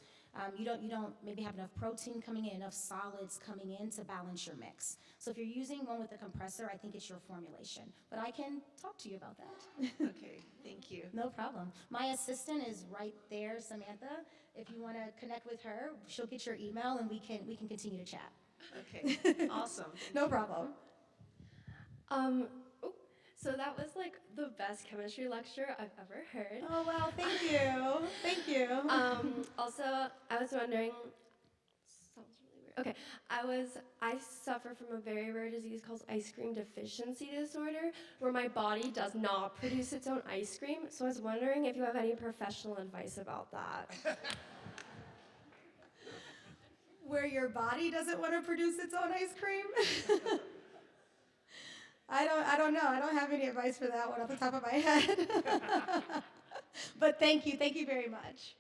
You don't maybe have enough protein coming in, enough solids coming in to balance your mix. So if you're using one with a compressor, I think it's your formulation. But I can talk to you about that. Okay, thank you. No problem. My assistant is right there, Samantha. If you want to connect with her, she'll get your email and we can continue to chat. Okay, awesome. No problem. So that was like the best chemistry lecture I've ever heard. Oh, well, thank you. Thank you. Also, I was wondering, sounds really weird. Okay, I suffer from a very rare disease called ice cream deficiency disorder, where my body does not produce its own ice cream. So I was wondering if you have any professional advice about that. Where your body doesn't want to produce its own ice cream? I don't know. I don't have any advice for that one off the top of my head. But thank you very much.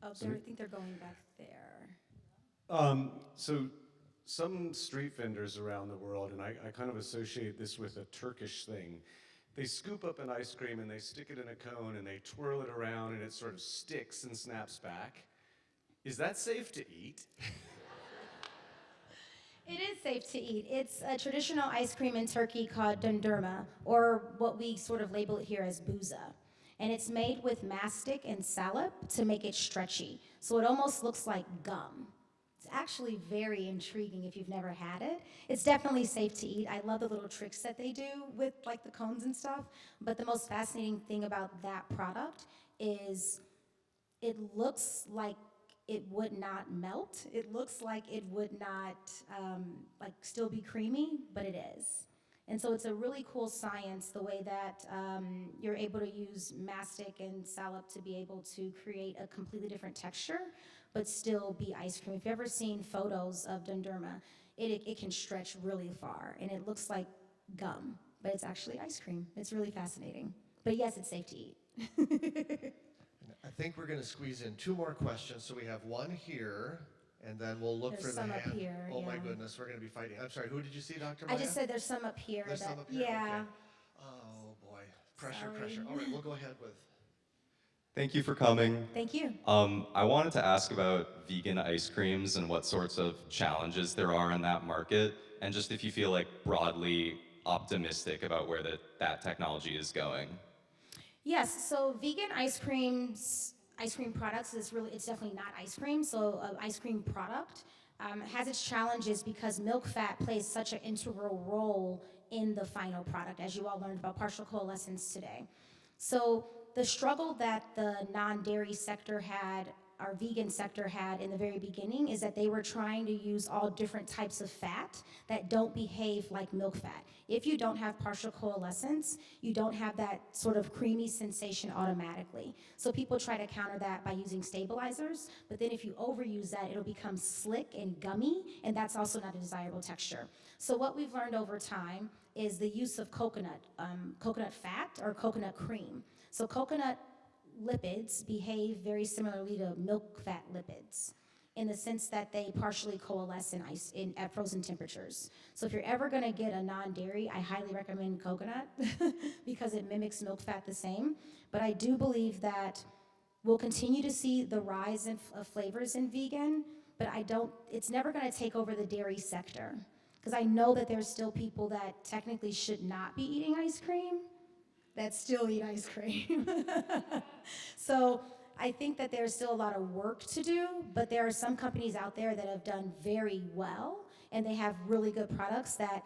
Oh, I think they're going back there. So some street vendors around the world, and I kind of associate this with a Turkish thing. They scoop up an ice cream and they stick it in a cone and they twirl it around and it sort of sticks and snaps back. Is that safe to eat? It is safe to eat. It's a traditional ice cream in Turkey called dondurma, or what we sort of label it here as buza. And it's made with mastic and salep to make it stretchy. So it almost looks like gum. It's actually very intriguing if you've never had it. It's definitely safe to eat. I love the little tricks that they do with like the cones and stuff. But the most fascinating thing about that product is it looks like it would not melt. It looks like it would not like still be creamy, but it is. And so it's a really cool science, the way that you're able to use mastic and salep to be able to create a completely different texture, but still be ice cream. If you've ever seen photos of dondurma, it can stretch really far, and it looks like gum, but it's actually ice cream. It's really fascinating. But yes, it's safe to eat. I think we're going to squeeze in 2 more questions. So we have one here, and then we'll look There's for the some up hand. here, Oh my yeah. goodness, we're going to be fighting. I'm sorry, who did you see, Dr. I Maya? just said there's some up here. There's that, some up here? Yeah. Okay. Oh boy, pressure. All right, we'll go ahead with. Thank you for coming. Thank you. I wanted to ask about vegan ice creams and what sorts of challenges there are in that market, and just if you feel like broadly optimistic about where that technology is going. Yes, so vegan ice cream products it's definitely not ice cream. So ice cream product has its challenges because milk fat plays such an integral role in the final product, as you all learned about partial coalescence today. So the struggle that the non-dairy sector had, our vegan sector had in the very beginning, is that they were trying to use all different types of fat that don't behave like milk fat. If you don't have partial coalescence, you don't have that sort of creamy sensation automatically. So people try to counter that by using stabilizers, but then if you overuse that, it'll become slick and gummy, and that's also not a desirable texture. So what we've learned over time is the use of coconut fat or coconut cream. So coconut lipids behave very similarly to milk fat lipids in the sense that they partially coalesce at frozen temperatures. So if you're ever gonna get a non-dairy, I highly recommend coconut because it mimics milk fat the same. But I do believe that we'll continue to see the rise of flavors in vegan, but it's never gonna take over the dairy sector. Because I know that there's still people that technically should not be eating ice cream that still eat ice cream. So I think that there's still a lot of work to do, but there are some companies out there that have done very well, and they have really good products that,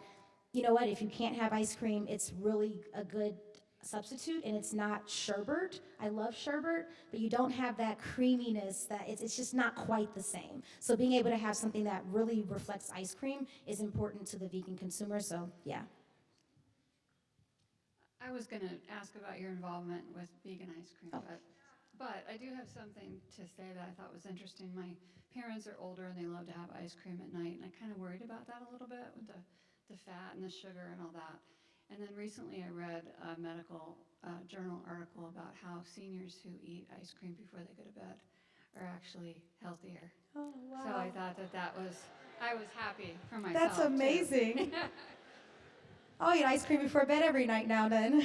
you know what, if you can't have ice cream, it's really a good substitute, and it's not sherbet. I love sherbet, but you don't have that creaminess, that it's just not quite the same. So being able to have something that really reflects ice cream is important to the vegan consumer, so yeah. I was going to ask about your involvement with vegan ice cream, but I do have something to say that I thought was interesting. My parents are older and they love to have ice cream at night, and I kind of worried about that a little bit with the fat and the sugar and all that. And then recently I read a medical journal article about how seniors who eat ice cream before they go to bed are actually healthier. Oh, wow. So I thought I was happy for myself. That's amazing. I'll eat ice cream before bed every night now then.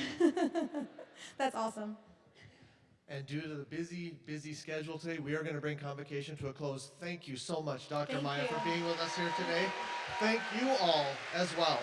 That's awesome. And due to the busy schedule today, we are going to bring Convocation to a close. Thank you so much, Dr. Maya, for being with us here today. Thank you all as well.